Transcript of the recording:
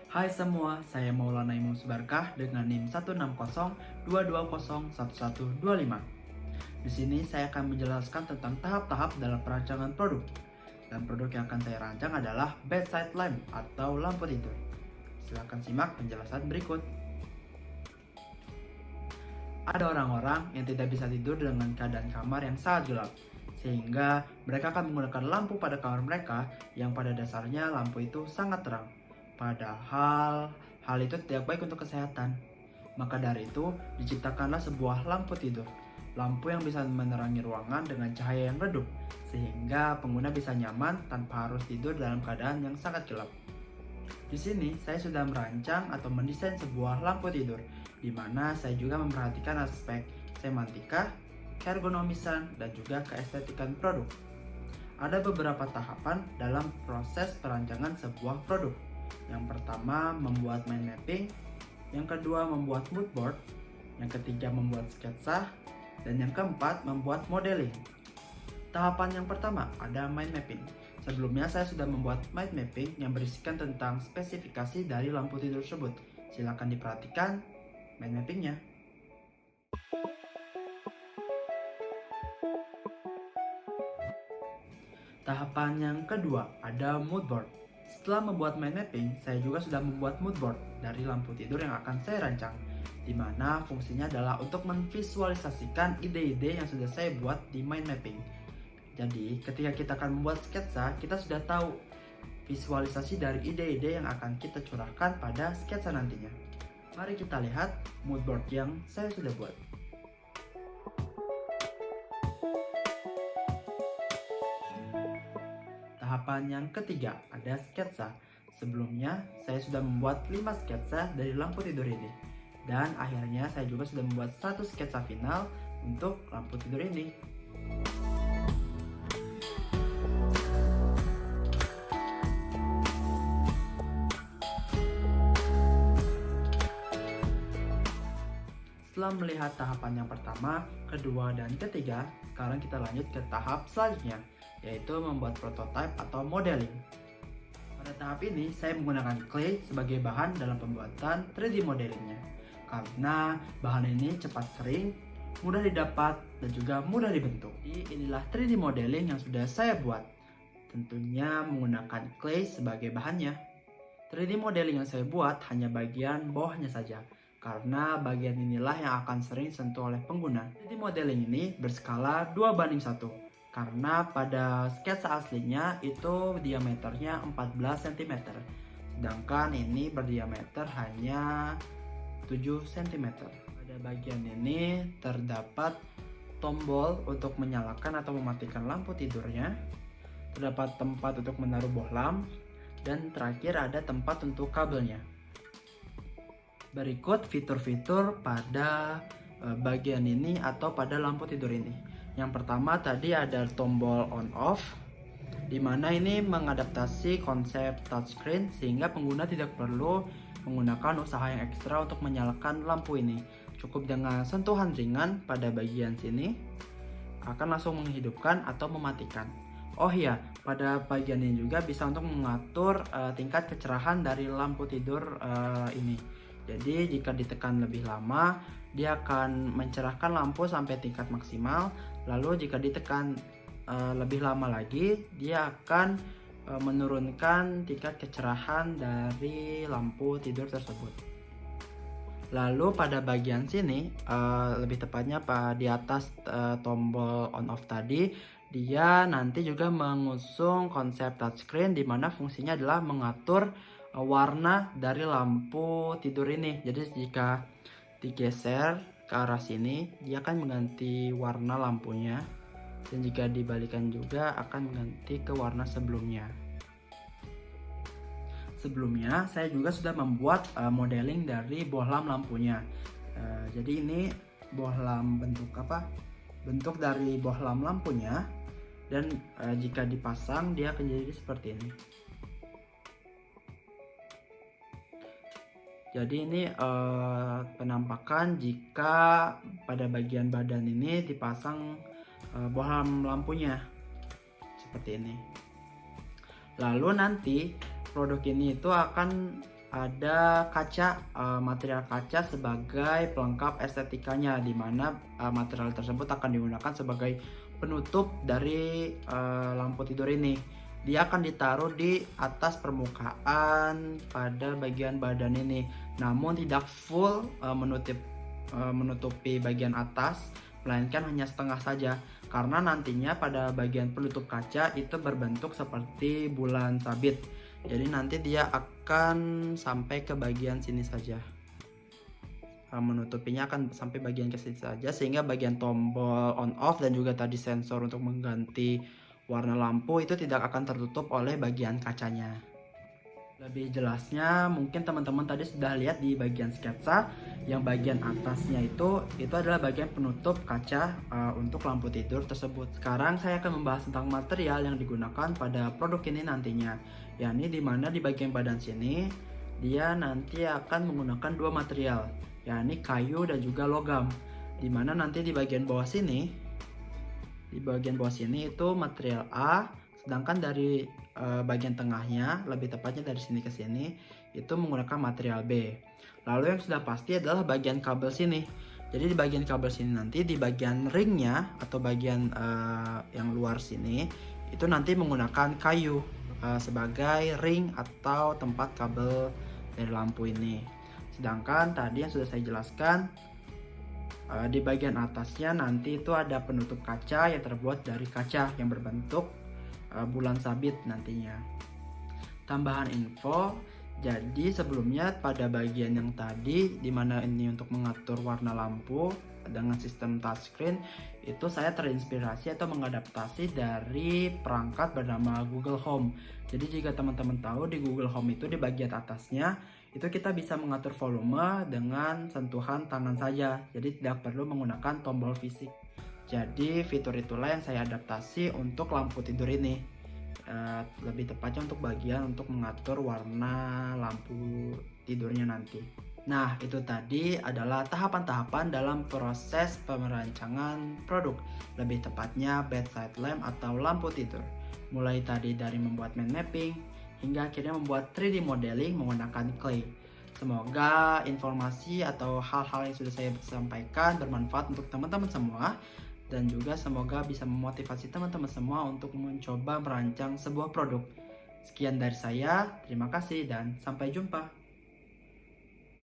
Hai semua, saya Maulana Imam Subarkah dengan NIM 16022011125. Di sini saya akan menjelaskan tentang tahap-tahap dalam perancangan produk. Dan produk yang akan saya rancang adalah bedside lamp atau lampu tidur. Silahkan simak penjelasan berikut. Ada orang-orang yang tidak bisa tidur dengan keadaan kamar yang sangat gelap, sehingga mereka akan menggunakan lampu pada kamar mereka yang pada dasarnya lampu itu sangat terang. Padahal hal itu tidak baik untuk kesehatan. Maka dari itu diciptakanlah sebuah lampu tidur. Lampu yang bisa menerangi ruangan dengan cahaya yang redup, sehingga pengguna bisa nyaman tanpa harus tidur dalam keadaan yang sangat gelap. Di sini saya sudah merancang atau mendesain sebuah lampu tidur, di mana saya juga memperhatikan aspek semantika, keergonomisan, dan juga keestetikan produk. Ada beberapa tahapan dalam proses perancangan sebuah produk. Yang pertama, membuat mind mapping. Yang kedua, membuat mood board. Yang ketiga, membuat sketsa. Dan yang keempat, membuat modeling. Tahapan yang pertama ada mind mapping. Sebelumnya saya sudah membuat mind mapping yang berisikan tentang spesifikasi dari lampu tidur tersebut. Silakan diperhatikan mind mappingnya. Tahapan yang kedua ada mood board. Setelah membuat mind mapping, saya juga sudah membuat mood board dari lampu tidur yang akan saya rancang, di mana fungsinya adalah untuk memvisualisasikan ide-ide yang sudah saya buat di mind mapping. Jadi, ketika kita akan membuat sketsa, kita sudah tahu visualisasi dari ide-ide yang akan kita curahkan pada sketsa nantinya. Mari kita lihat mood board yang saya sudah buat. Tahapan yang ketiga ada sketsa. Sebelumnya saya sudah membuat 5 sketsa dari lampu tidur ini. Dan akhirnya saya juga sudah membuat satu sketsa final untuk lampu tidur ini. Setelah melihat tahapan yang pertama, kedua, dan ketiga, sekarang kita lanjut ke tahap selanjutnya, yaitu membuat prototype atau modeling. Pada tahap ini, saya menggunakan clay sebagai bahan dalam pembuatan 3D modelingnya. Karena bahan ini cepat kering, mudah didapat, dan juga mudah dibentuk. Jadi inilah 3D modeling yang sudah saya buat. Tentunya menggunakan clay sebagai bahannya. 3D modeling yang saya buat hanya bagian bawahnya saja, karena bagian inilah yang akan sering disentuh oleh pengguna. 3D modeling ini berskala 2:1, karena pada sketsa aslinya itu diameternya 14 cm, sedangkan ini berdiameter hanya 7 cm. Pada bagian ini terdapat tombol untuk menyalakan atau mematikan lampu tidurnya, terdapat tempat untuk menaruh bohlam, dan terakhir ada tempat untuk kabelnya. Berikut fitur-fitur pada bagian ini atau pada lampu tidur ini. Yang pertama tadi ada tombol on off, dimana ini mengadaptasi konsep touchscreen sehingga pengguna tidak perlu menggunakan usaha yang ekstra untuk menyalakan lampu ini. Cukup dengan sentuhan ringan pada bagian sini akan langsung menghidupkan atau mematikan. Oh iya, pada bagian ini juga bisa untuk mengatur tingkat kecerahan dari lampu tidur ini. Jadi jika ditekan lebih lama, dia akan mencerahkan lampu sampai tingkat maksimal. Lalu jika ditekan lebih lama lagi, dia akan menurunkan tingkat kecerahan dari lampu tidur tersebut. Lalu pada bagian sini, lebih tepatnya di atas tombol on off tadi, dia nanti juga mengusung konsep touchscreen, di mana fungsinya adalah mengatur warna dari lampu tidur ini. Jadi jika digeser ke arah sini, dia akan mengganti warna lampunya, dan jika dibalikan juga akan mengganti ke warna sebelumnya. Sebelumnya saya juga sudah membuat modeling dari bohlam lampunya. Jadi ini bohlam bentuk dari bohlam lampunya, dan jika dipasang dia akan jadi seperti ini. Jadi ini penampakan jika pada bagian badan ini dipasang bohlam lampunya seperti ini. Lalu nanti produk ini itu akan ada kaca, material kaca sebagai pelengkap estetikanya, di mana material tersebut akan digunakan sebagai penutup dari lampu tidur ini. Dia akan ditaruh di atas permukaan pada bagian badan ini, namun tidak full menutupi bagian atas, melainkan hanya setengah saja, karena nantinya pada bagian penutup kaca itu berbentuk seperti bulan sabit. Jadi nanti dia akan sampai ke bagian sini saja, menutupinya akan sampai bagian ke sini saja, sehingga bagian tombol on off dan juga tadi sensor untuk mengganti warna lampu itu tidak akan tertutup oleh bagian kacanya. Lebih jelasnya mungkin teman-teman tadi sudah lihat di bagian sketsa, yang bagian atasnya itu adalah bagian penutup kaca untuk lampu tidur tersebut. Sekarang saya akan membahas tentang material yang digunakan pada produk ini nantinya, yakni dimana di bagian badan sini dia nanti akan menggunakan dua material, yakni kayu dan juga logam. Dimana nanti di bagian bawah sini, itu material A, sedangkan dari bagian tengahnya, lebih tepatnya dari sini ke sini, itu menggunakan material B. Lalu yang sudah pasti adalah bagian kabel sini. Jadi di bagian kabel sini nanti, di bagian ringnya atau bagian yang luar sini, itu nanti menggunakan kayu sebagai ring atau tempat kabel dari lampu ini. Sedangkan tadi yang sudah saya jelaskan, di bagian atasnya nanti itu ada penutup kaca yang terbuat dari kaca yang berbentuk bulan sabit nantinya. Tambahan info, jadi sebelumnya pada bagian yang tadi, dimana ini untuk mengatur warna lampu dengan sistem touchscreen, itu saya terinspirasi atau mengadaptasi dari perangkat bernama Google Home. Jadi jika teman-teman tahu, di Google Home itu di bagian atasnya itu kita bisa mengatur volume dengan sentuhan tangan saja, jadi tidak perlu menggunakan tombol fisik. Jadi fitur itulah yang saya adaptasi untuk lampu tidur ini, lebih tepatnya untuk bagian untuk mengatur warna lampu tidurnya nanti. Nah, itu tadi adalah tahapan-tahapan dalam proses pemerancangan produk, lebih tepatnya bedside lamp atau lampu tidur. Mulai tadi dari membuat mind mapping hingga akhirnya membuat 3D modeling menggunakan clay. Semoga informasi atau hal-hal yang sudah saya sampaikan bermanfaat untuk teman-teman semua, dan juga semoga bisa memotivasi teman-teman semua untuk mencoba merancang sebuah produk. Sekian dari saya, terima kasih dan sampai jumpa.